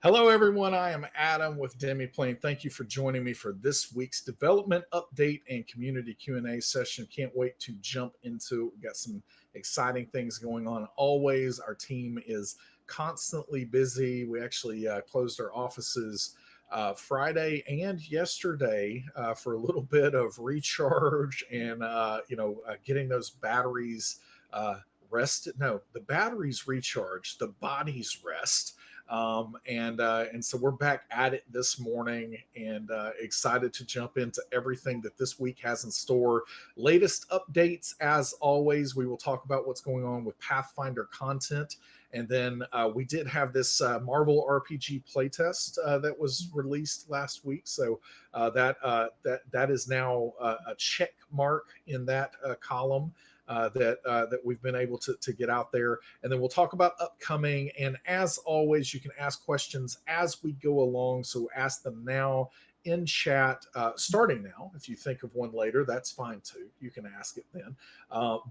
Hello, everyone. I am Adam with Demiplane. Thank you for joining me for this week's development update and community Q&A session. Can't wait to jump into it. We've got some exciting things going on. Always, our team is constantly busy. We actually closed our offices Friday and yesterday for a little bit of recharge and getting those batteries rested. No, the batteries recharge, the bodies rest. And so we're back at it this morning and excited to jump into everything that this week has in store. Latest updates, as always. We will talk about what's going on with Pathfinder content. And then we did have this Marvel RPG playtest that was released last week. So that is now a check mark in that column. That we've been able to get out there. And then we'll talk about upcoming. And as always, you can ask questions as we go along. So ask them now in chat, starting now. If you think of one later, that's fine too. You can ask it then.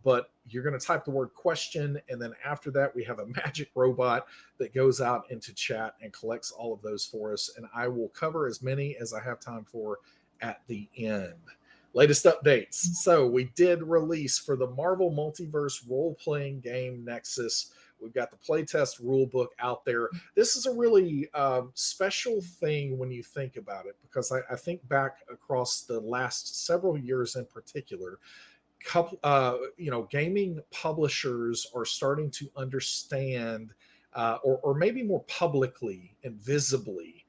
But you're going to type the word question. And then after that, we have a magic robot that goes out into chat and collects all of those for us. And I will cover as many as I have time for at the end. Latest updates. So we did release for the Marvel Multiverse role-playing game Nexus. We've got the playtest rulebook out there. This is a really special thing when you think about it, because I think back across the last several years in particular, gaming publishers are starting to understand, or maybe more publicly and visibly,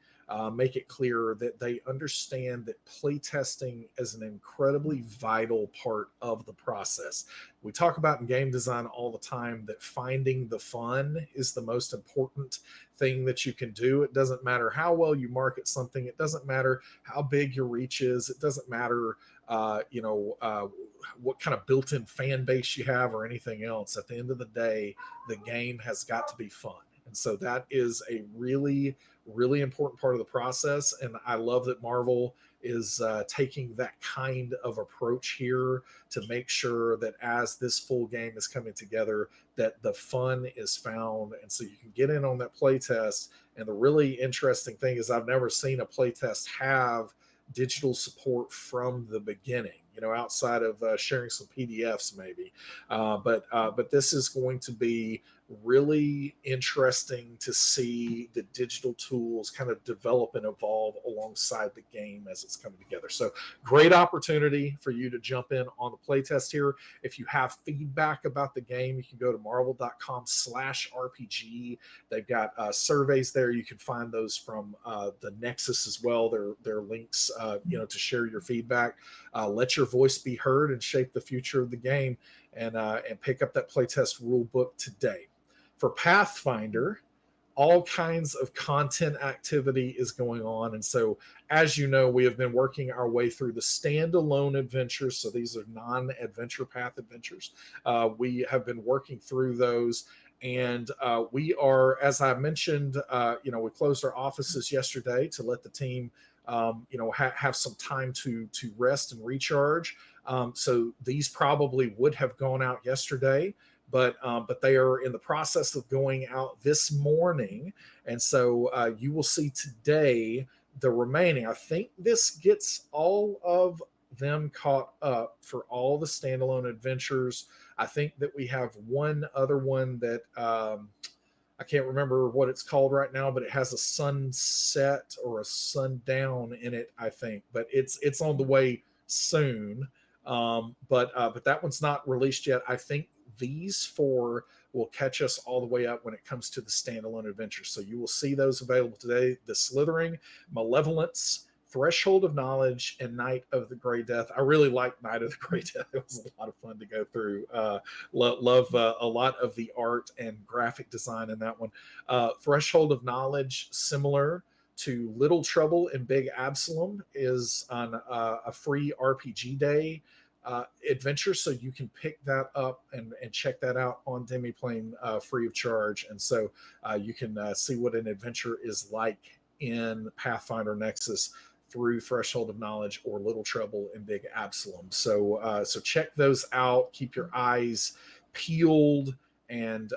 make it clear that they understand that playtesting is an incredibly vital part of the process. We talk about in game design all the time that finding the fun is the most important thing that you can do. It doesn't matter how well you market something. It doesn't matter how big your reach is. It doesn't matter, what kind of built-in fan base you have or anything else. At the end of the day, the game has got to be fun. And so that is a really, really important part of the process. And I love that Marvel is taking that kind of approach here to make sure that as this full game is coming together, that the fun is found. And so you can get in on that playtest. And the really interesting thing is I've never seen a playtest have digital support from the beginning, outside of sharing some PDFs maybe. But this is going to be really interesting to see the digital tools kind of develop and evolve alongside the game as it's coming together. So great opportunity for you to jump in on the playtest here. If you have feedback about the game, you can go to marvel.com/RPG. They've got surveys there. You can find those from the Nexus as well. They're links, to share your feedback. Let your voice be heard and shape the future of the game, and pick up that playtest rule book today. For Pathfinder, all kinds of content activity is going on. And so, as you know, we have been working our way through the standalone adventures. So these are non-adventure path adventures. We have been working through those. And we are, as I mentioned, we closed our offices yesterday to let the team have some time to rest and recharge. So these probably would have gone out yesterday, but they are in the process of going out this morning. And so you will see today the remaining. I think this gets all of them caught up for all the standalone adventures. I think that we have one other one that I can't remember what it's called right now, but it has a sunset or a sundown in it, I think. But it's on the way soon. But that one's not released yet. I think these four will catch us all the way up when it comes to the standalone adventures. So you will see those available today. The Slithering, Malevolence, Threshold of Knowledge, and Night of the Grey Death. I really like Night of the Grey Death. It was a lot of fun to go through. Love a lot of the art and graphic design in that one. Threshold of Knowledge, similar to Little Trouble in Big Absalom, is on a free RPG day adventure, so you can pick that up and check that out on Demiplane free of charge. And so you can see what an adventure is like in Pathfinder Nexus through Threshold of Knowledge or Little Trouble in Big Absalom. So check those out. Keep your eyes peeled and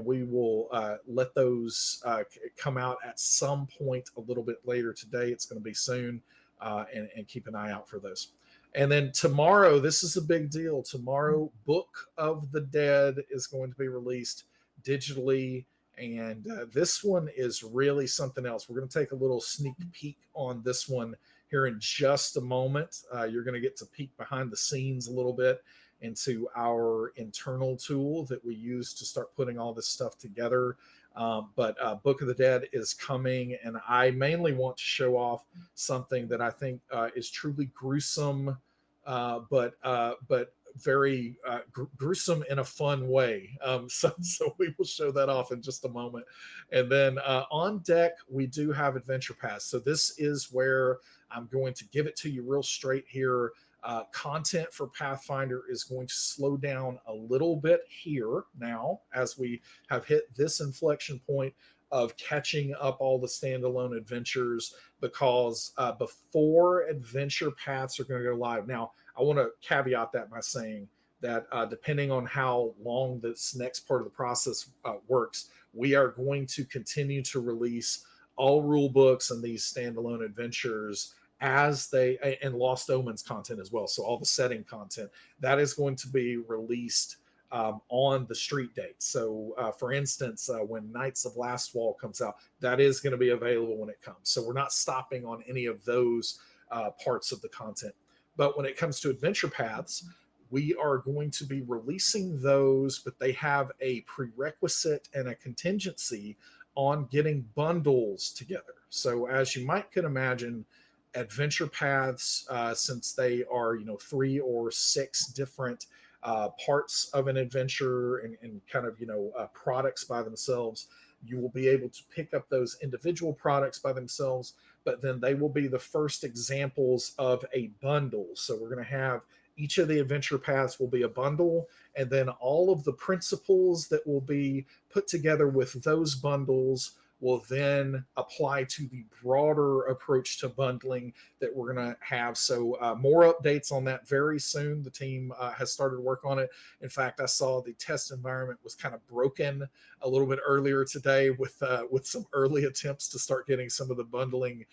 we will let those come out at some point a little bit later today. It's going to be soon, and keep an eye out for those. And then tomorrow, this is a big deal. Tomorrow, Book of the Dead is going to be released digitally. And this one is really something else. We're going to take a little sneak peek on this one here in just a moment. You're going to get to peek behind the scenes a little bit into our internal tool that we use to start putting all this stuff together. But Book of the Dead is coming, and I mainly want to show off something that I think is truly gruesome, but very gruesome in a fun way. So we will show that off in just a moment. And then on deck, we do have Adventure Pass. So this is where I'm going to give it to you real straight here. Content for Pathfinder is going to slow down a little bit here now as we have hit this inflection point of catching up all the standalone adventures, because before adventure paths are going to go live. Now, I want to caveat that by saying that depending on how long this next part of the process works, we are going to continue to release all rule books and these standalone adventures as they, and Lost Omens content as well. So all the setting content that is going to be released on the street date. So for instance, when Knights of Last Wall comes out, that is going to be available when it comes. So we're not stopping on any of those parts of the content. But when it comes to adventure paths, we are going to be releasing those, but they have a prerequisite and a contingency on getting bundles together. So as you might could imagine, adventure paths, since they are 3 or 6 different parts of an adventure and kind of products by themselves, you will be able to pick up those individual products by themselves, but then they will be the first examples of a bundle. So we're going to have each of the adventure paths will be a bundle, and then all of the principles that will be put together with those bundles will then apply to the broader approach to bundling that we're going to have. So more updates on that very soon. The team has started work on it. In fact, I saw the test environment was kind of broken a little bit earlier today with some early attempts to start getting some of the bundling,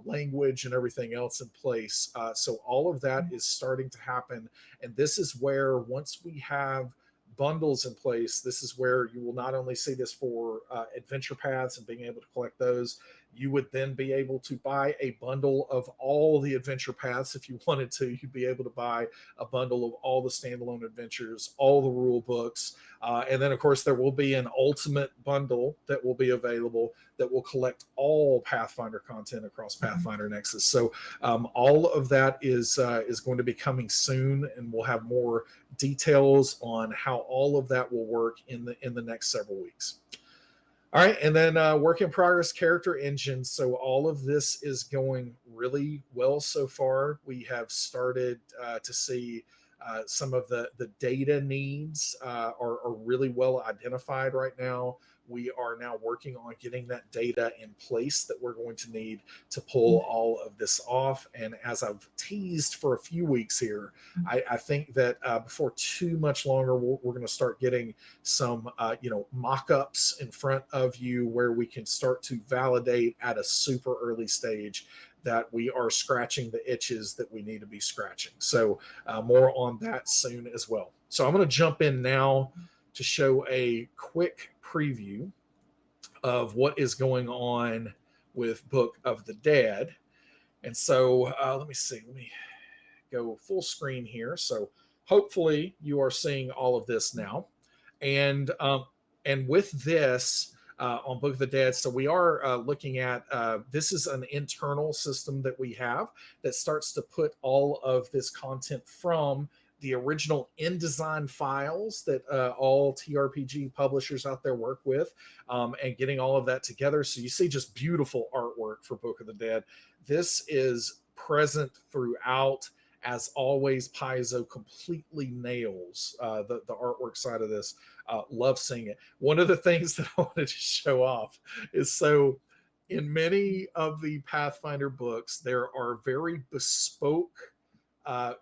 language and everything else in place. So all of that is starting to happen. And this is where, once we have bundles in place, this is where you will not only see this for adventure paths and being able to collect those, you would then be able to buy a bundle of all the adventure paths. If you wanted to, you'd be able to buy a bundle of all the standalone adventures, all the rule books, and then of course there will be an ultimate bundle that will be available that will collect all Pathfinder content across Pathfinder Nexus. So all of that is going to be coming soon, and we'll have more details on how all of that will work in the next several weeks. All right, and then work in progress character engine. So all of this is going really well so far. We have started to see some of the data needs are really well identified right now. We are now working on getting that data in place that we're going to need to pull all of this off. And as I've teased for a few weeks here, I think that before too much longer, we're going to start getting some, mock-ups in front of you where we can start to validate at a super early stage that we are scratching the itches that we need to be scratching. So more on that soon as well. So I'm going to jump in now to show a quick preview of what is going on with Book of the Dead. And so let me see. Let me go full screen here. So hopefully you are seeing all of this now. And with this, on Book of the Dead. So we are looking at, this is an internal system that we have that starts to put all of this content from the original InDesign files that all TRPG publishers out there work with, and getting all of that together. So you see just beautiful artwork for Book of the Dead. This is present throughout. As always, Paizo completely nails the artwork side of this. Love seeing it. One of the things that I wanted to show off is, so in many of the Pathfinder books, there are very bespoke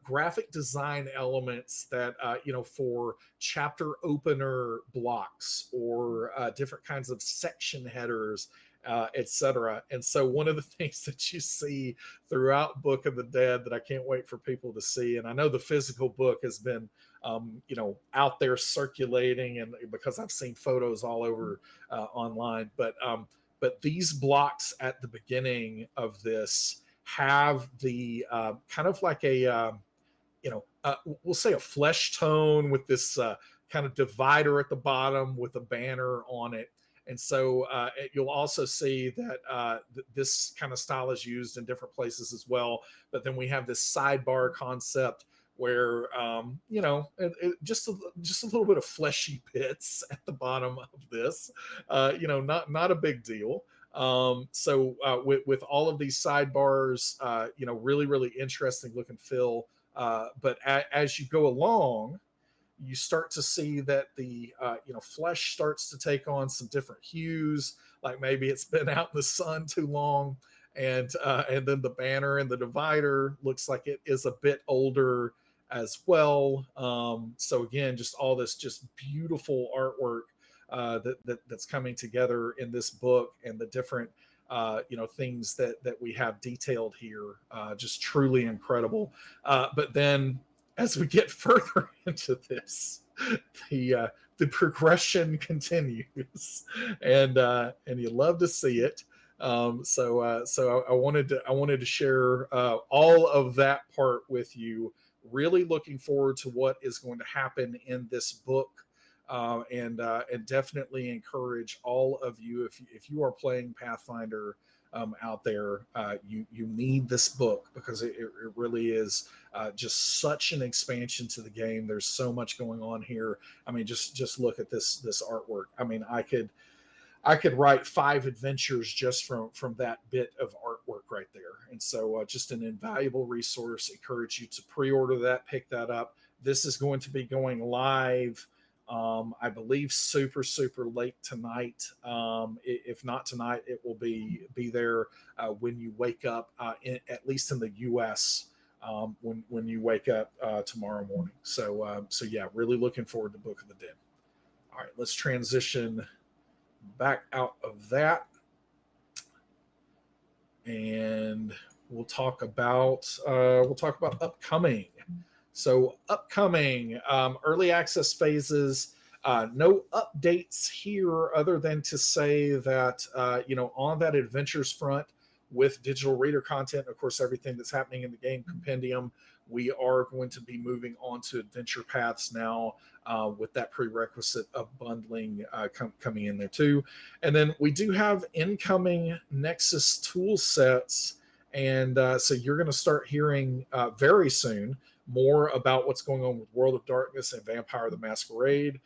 graphic design elements that for chapter opener blocks or different kinds of section headers, etc. And so one of the things that you see throughout Book of the Dead that I can't wait for people to see, and I know the physical book has been out there circulating, and because I've seen photos all over online, but these blocks at the beginning of this have the kind of like a we'll say a flesh tone with this kind of divider at the bottom with a banner on it. And so you'll also see that this kind of style is used in different places as well. But then we have this sidebar concept where just a little bit of fleshy bits at the bottom of this, not a big deal. So with all of these sidebars, really, really interesting look and feel. But as you go along, you start to see that the flesh starts to take on some different hues, like maybe it's been out in the sun too long, and then the banner and the divider looks like it is a bit older as well. So again, just all this just beautiful artwork that's coming together in this book, and the different things that we have detailed here, just truly incredible. But then as we get further into this, the progression continues, and you love to see it. So I wanted to share all of that part with you. Really looking forward to what is going to happen in this book, and definitely encourage all of you, if you are playing Pathfinder out there, you need this book, because it really is just such an expansion to the game. There's so much going on here. I mean, just look at this artwork. I mean, I could write 5 adventures just from that bit of artwork right there. And so just an invaluable resource. Encourage you to pre-order that, pick that up. This is going to be going live, I believe super late tonight. If not tonight, it will be there when you wake up, at least in the US, when you wake up tomorrow morning. So yeah, really looking forward to Book of the Dead. All right, let's transition back out of that, and we'll talk about upcoming. So upcoming early access phases. No updates here other than to say that on that adventures front with digital reader content, of course, everything that's happening in the game compendium, we are going to be moving on to adventure paths now, with that prerequisite of bundling coming in there too. And then we do have incoming Nexus tool sets, and so you're going to start hearing very soon more about what's going on with World of Darkness and Vampire the Masquerade.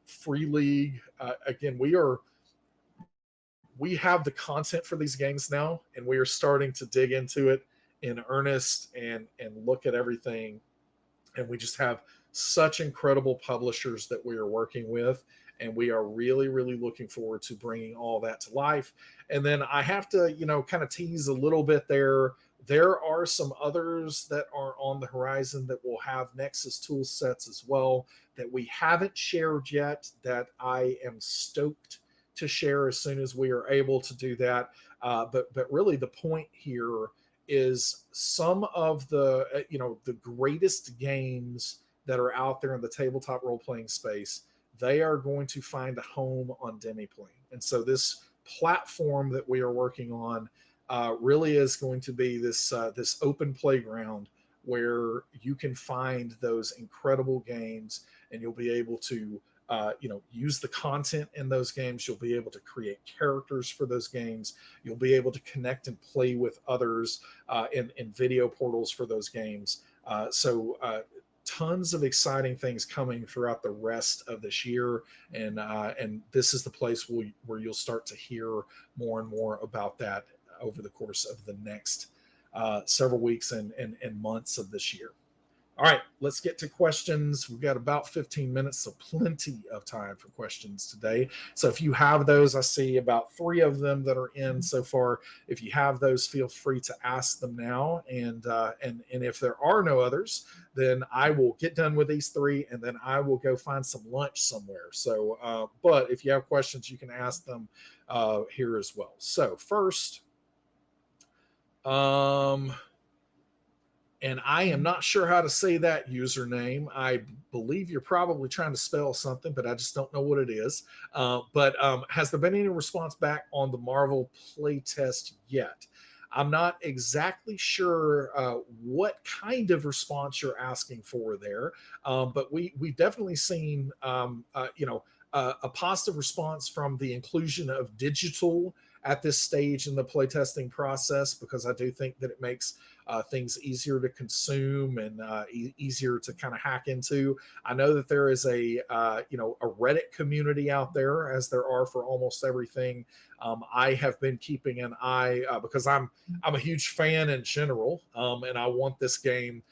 Free League, again, we have the content for these games now, and we are starting to dig into it in earnest and look at everything. And we just have such incredible publishers that we are working with, and we are really, really looking forward to bringing all that to life. And then I have to, kind of tease a little bit there. There are some others that are on the horizon that will have Nexus tool sets as well that we haven't shared yet, that I am stoked to share as soon as we are able to do that. But really the point here is some of the, the greatest games that are out there in the tabletop role-playing space, they are going to find a home on Demiplane. And so this platform that we are working on really is going to be this open playground where you can find those incredible games, and you'll be able to use the content in those games. You'll be able to create characters for those games. You'll be able to connect and play with others in video portals for those games. So tons of exciting things coming throughout the rest of this year, and this is the place where you'll start to hear more and more about that over the course of the next several weeks and months of this year. All right, let's get to questions. We've got about 15 minutes, so plenty of time for questions today. So if you have those, I see about 3 of them that are in so far. If you have those, feel free to ask them now. And if there are no others, then I will get done with these 3, and then I will go find some lunch somewhere. So, but if you have questions, you can ask them here as well. So first, and I am not sure how to say that username. I believe you're probably trying to spell something, but I just don't know what it is. But has there been any response back on the Marvel playtest yet? I'm not exactly sure what kind of response you're asking for there, but we've definitely seen a positive response from the inclusion of digital at this stage in the playtesting process, because I do think that it makes things easier to consume and easier to kind of hack into. I know that there is a a Reddit community out there, as there are for almost everything. I have been keeping an eye because I'm a huge fan in general, and I want this game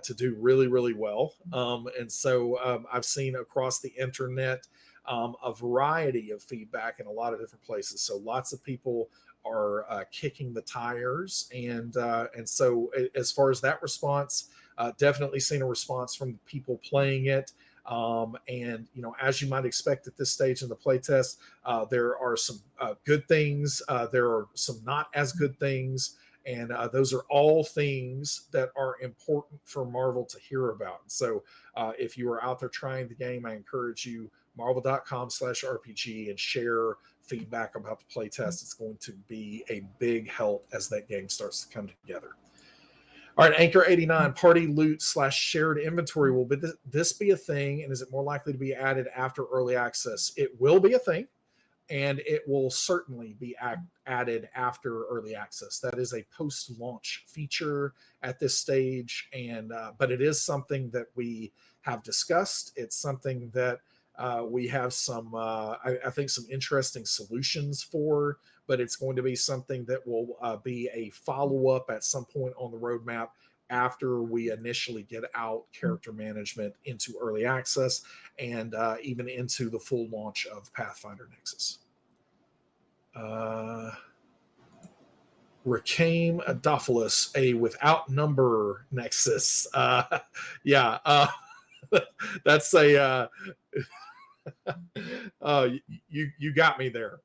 to do really, really well. And so I've seen across the internet a variety of feedback in a lot of different places. So lots of people are kicking the tires, and so as far as that response, definitely seen a response from people playing it. And as you might expect at this stage in the playtest, there are some good things. There are some not as good things. And those are all things that are important for Marvel to hear about. So if you are out there trying the game, I encourage you, marvel.com/RPG, and share feedback about the playtest. It's going to be a big help as that game starts to come together. All right, Anchor 89, party loot / shared inventory. Will this be a thing? And is it more likely to be added after early access? It will be a thing, and it will certainly be added after early access. That is a post-launch feature at this stage, and but it is something that we have discussed. It's something that we have some, I think, some interesting solutions for, but it's going to be something that will be a follow-up at some point on the roadmap after we initially get out character management into early access and even into the full launch of Pathfinder Nexus. Rakame Adophilis, a without number Nexus. That's a you got me there.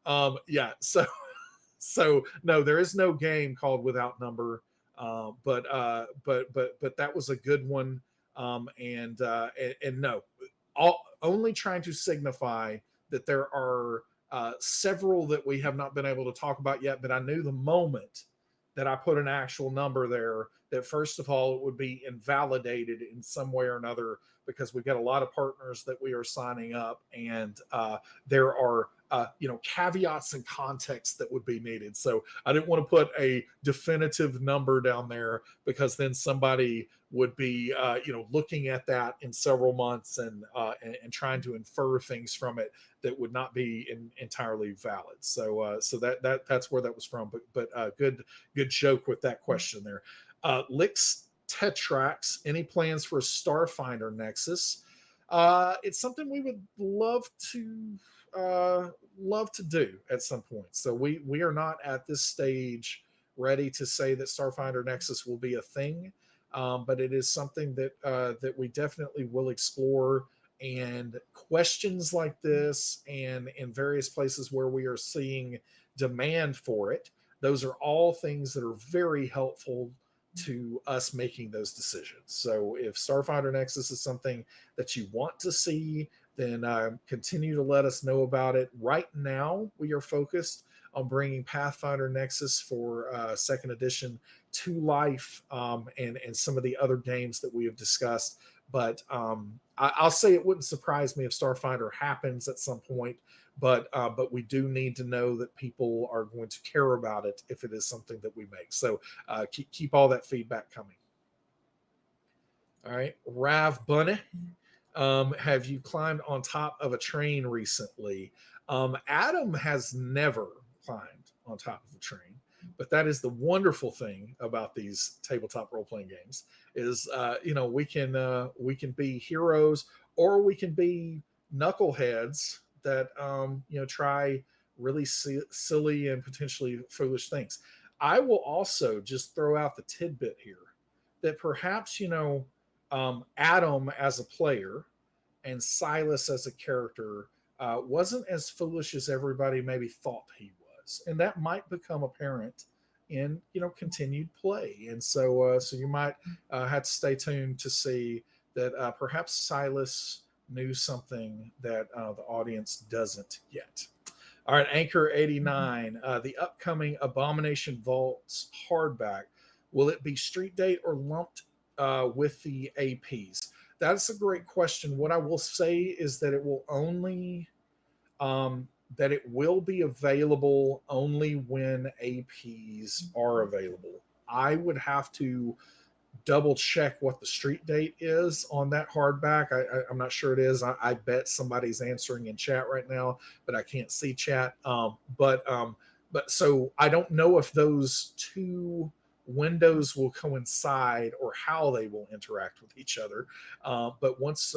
So no, there is no game called Without Number, but that was a good one. And no, only trying to signify that there are several that we have not been able to talk about yet. But I knew the moment that I put an actual number there that, first of all, it would be invalidated in some way or another, because we've got a lot of partners that we are signing up, and there are caveats and context that would be needed. So I didn't want to put a definitive number down there, because then somebody would be looking at that in several months and trying to infer things from it that would not be entirely valid. So that's where that was from. But good joke with that question there. Lix Tetrax, any plans for a Starfinder Nexus? It's something we would love to do at some point. So we are not at this stage ready to say that Starfinder Nexus will be a thing, but it is something that we definitely will explore. And questions like this, and in various places where we are seeing demand for it, those are all things that are very helpful to us making those decisions. So if Starfinder Nexus is something that you want to see, then continue to let us know about it. Right now, we are focused on bringing Pathfinder Nexus for second edition to life, and some of the other games that we have discussed. But I'll say it wouldn't surprise me if Starfinder happens at some point, but we do need to know that people are going to care about it if it is something that we make. So keep all that feedback coming. All right, Rav Bunny, have you climbed on top of a train recently? Adam has never climbed on top of a train, But that is the wonderful thing about these tabletop role playing games is we can be heroes or we can be knuckleheads that try really silly and potentially foolish things. I will also just throw out the tidbit here that perhaps Adam as a player and Silas as a character wasn't as foolish as everybody maybe thought he was, and that might become apparent in continued play. And so you might have to stay tuned to see that perhaps Silas knew something that the audience doesn't yet. All right, Anchor 89, the upcoming Abomination Vaults hardback. Will it be street date or lumped with the APs? That's a great question. What I will say is that it will only that it will be available only when APs are available. I would have to double check what the street date is on that hardback. I'm not sure it is. I bet somebody's answering in chat right now, but I can't see chat. But so I don't know if those two windows will coincide or how they will interact with each other. But once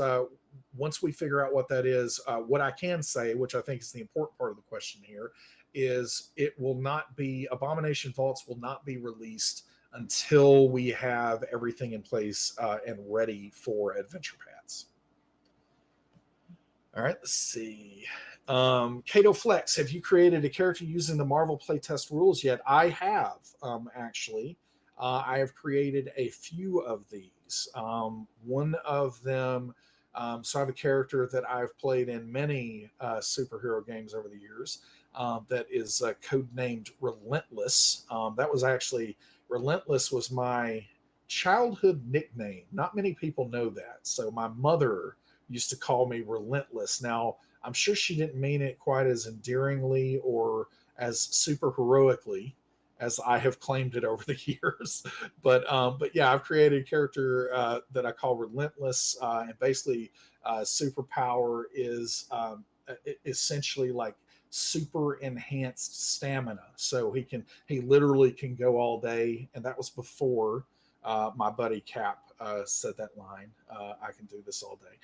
we figure out what that is, what I can say, which I think is the important part of the question here, is it will not be Abomination Vaults will not be released until we have everything in place and ready for adventure paths. All right, let's see. Cato Flex, have you created a character using the Marvel playtest rules yet? I have, actually. I have created a few of these. One of them, so I have a character that I've played in many superhero games over the years that is codenamed Relentless. That was actually Relentless was my childhood nickname. Not many people know that. So my mother used to call me Relentless. Now, I'm sure she didn't mean it quite as endearingly or as super heroically as I have claimed it over the years. But yeah, I've created a character that I call Relentless, and basically superpower is essentially like super enhanced stamina. So he literally can go all day, and that was before my buddy Cap said that line. I can do this all day.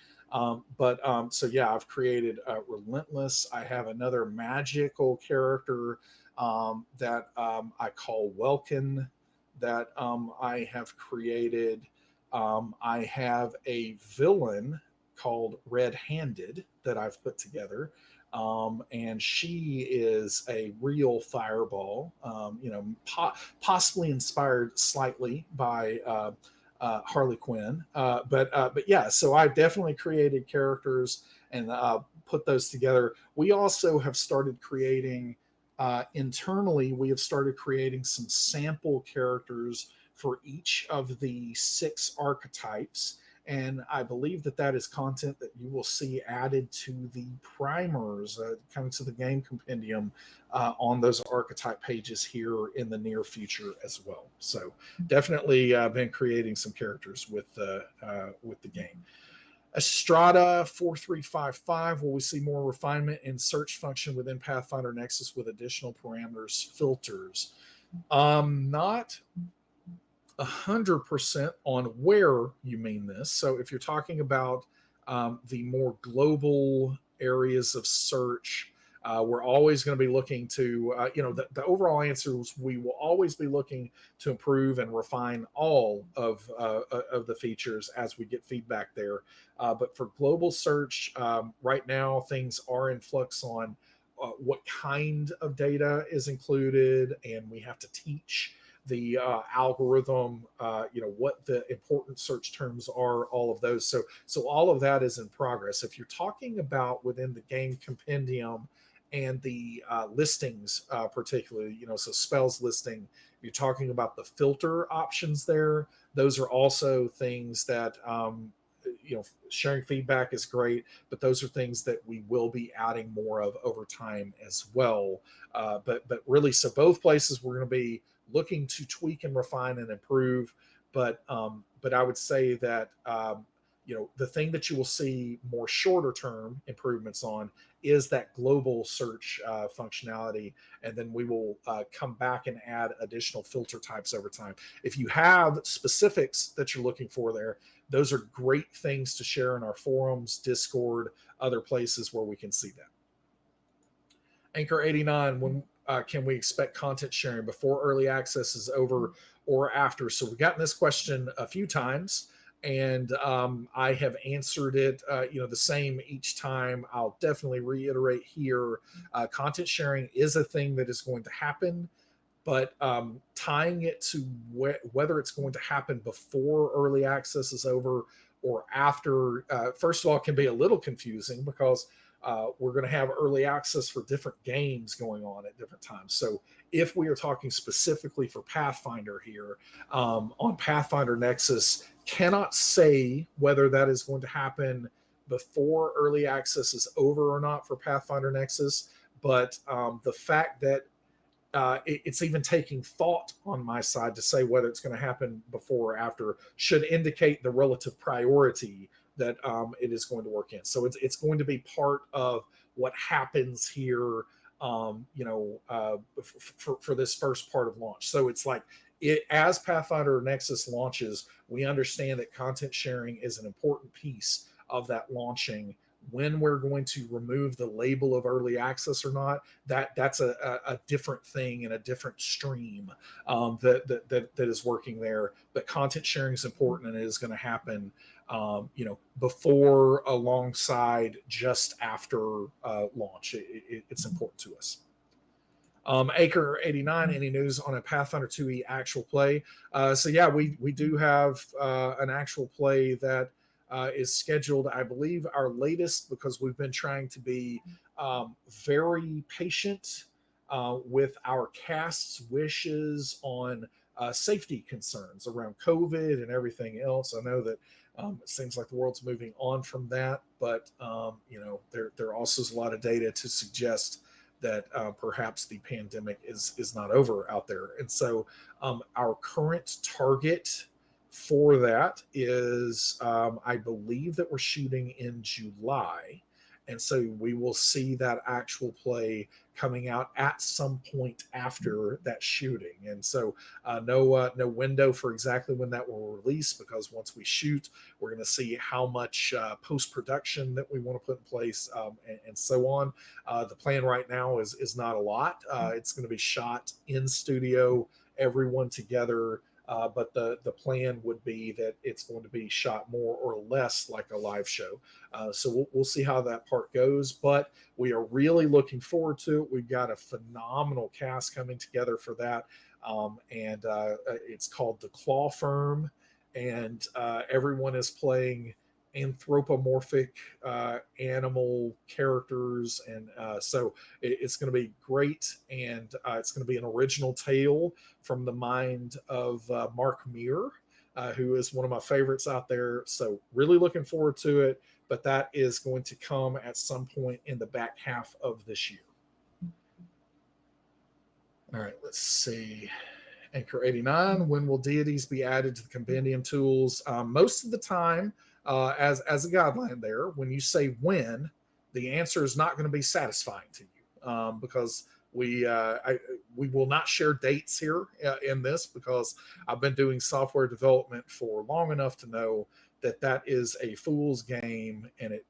So yeah, I've created Relentless. I have another magical character that I call Welkin that I have created. I have a villain called Red Handed that I've put together. And she is a real fireball, possibly inspired slightly by Harley Quinn. But yeah, so I've definitely created characters and put those together. We also have started creating internally. We have started creating some sample characters for each of the 6 archetypes. And I believe that is content that you will see added to the primers, coming to the game compendium on those archetype pages here in the near future as well. So definitely been creating some characters with the game. Estrada 4355, will we see more refinement in search function within Pathfinder Nexus with additional parameters filters? Not 100% on where you mean this. So if you're talking about the more global areas of search, we're always going to be looking to, the overall answer is we will always be looking to improve and refine all of the features as we get feedback there. But for global search, right now things are in flux on what kind of data is included, and we have to teach the algorithm, what the important search terms are, all of those. So all of that is in progress. If you're talking about within the game compendium and the listings, particularly, so spells listing, you're talking about the filter options there. Those are also things that, sharing feedback is great, but those are things that we will be adding more of over time as well. But really, so both places we're going to be looking to tweak and refine and improve. But I would say that the thing that you will see more shorter term improvements on is that global search functionality, and then we will come back and add additional filter types over time. If you have specifics that you're looking for there, those are great things to share in our forums, Discord, other places where we can see that. Anchor 89, when can we expect content sharing, before early access is over or after? So we've gotten this question a few times, and I have answered it the same each time. I'll definitely reiterate here, content sharing is a thing that is going to happen, but tying it to whether it's going to happen before early access is over or after, first of all, can be a little confusing, because we're going to have early access for different games going on at different times. So if we are talking specifically for Pathfinder here, on Pathfinder Nexus, cannot say whether that is going to happen before early access is over or not for Pathfinder Nexus. But the fact that it's even taking thought on my side to say whether it's going to happen before or after should indicate the relative priority that it is going to work in. So it's going to be part of what happens here, for this first part of launch. So it's like, as Pathfinder Nexus launches, we understand that content sharing is an important piece of that launching. When we're going to remove the label of early access or not, that's a different thing and a different stream that is working there. But content sharing is important, and it is going to happen before, alongside, just after launch. It's important to us. Acre 89, any news on a Pathfinder 2e actual play? So yeah, we do have an actual play that is scheduled. I believe our latest, because we've been trying to be very patient with our cast's wishes on safety concerns around COVID and everything else. I know that it seems like the world's moving on from that, but there also is a lot of data to suggest that perhaps the pandemic is not over out there. And so our current target for that is, I believe that we're shooting in July. And so we will see that actual play coming out at some point after that shooting. And so no window for exactly when that will release, because once we shoot, we're going to see how much post-production that we want to put in place, and so on. The plan right now is not a lot. It's going to be shot in studio, everyone together. But the plan would be that it's going to be shot more or less like a live show. So we'll see how that part goes, but we are really looking forward to it. We've got a phenomenal cast coming together for that. And it's called The Claw Firm, and everyone is playing anthropomorphic animal characters, and so it's going to be great, and it's going to be an original tale from the mind of Mark Meir, who is one of my favorites out there. So really looking forward to it, but that is going to come at some point in the back half of this year. All right, let's see. Anchor 89, when will deities be added to the Compendium Tools? Most of the time, as a guideline there, when you say when, the answer is not going to be satisfying to you, because we will not share dates here in this, because I've been doing software development for long enough to know that is a fool's game, and it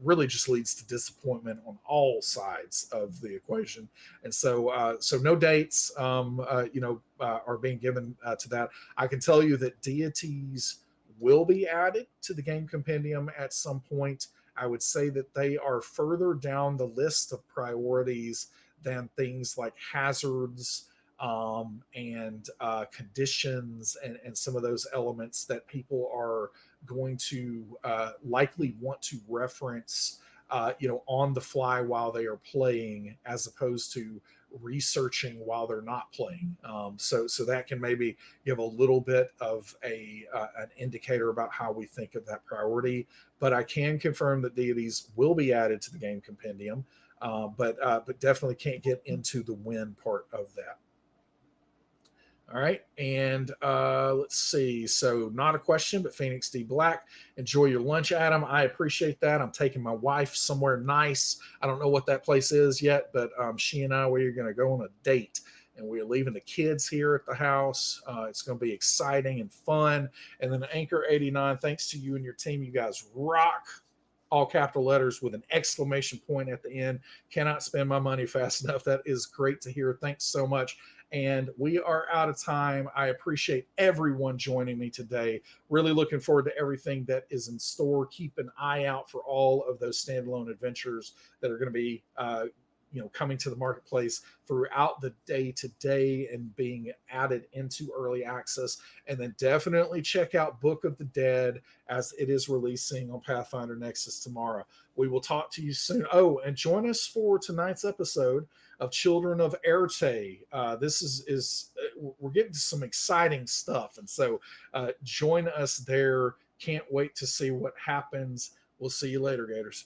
really just leads to disappointment on all sides of the equation. And so no dates are being given to that. I can tell you that deities will be added to the game compendium at some point. I would say that they are further down the list of priorities than things like hazards and conditions and some of those elements that people are going to likely want to reference on the fly while they are playing, as opposed to researching while they're not playing. So that can maybe give a little bit of an indicator about how we think of that priority. But I can confirm that deities will be added to the game compendium, but definitely can't get into the when part of that. All right. And let's see. So, not a question, but Phoenix D. Black, enjoy your lunch, Adam. I appreciate that. I'm taking my wife somewhere nice. I don't know what that place is yet, but she and I, we are going to go on a date. And we're leaving the kids here at the house. It's going to be exciting and fun. And then Anchor 89, thanks to you and your team. You guys rock. All capital letters with an exclamation point at the end. Cannot spend my money fast enough. That is great to hear. Thanks so much. And we are out of time. I appreciate everyone joining me today. Really looking forward to everything that is in store. Keep an eye out for all of those standalone adventures that are going to be coming to the marketplace throughout the day today and being added into early access. And then definitely check out Book of the Dead as it is releasing on Pathfinder Nexus tomorrow. We will talk to you soon. Oh, and join us for tonight's episode of Children of Erte. This is we're getting to some exciting stuff, and so join us there. Can't wait to see what happens. We'll see you later, Gators.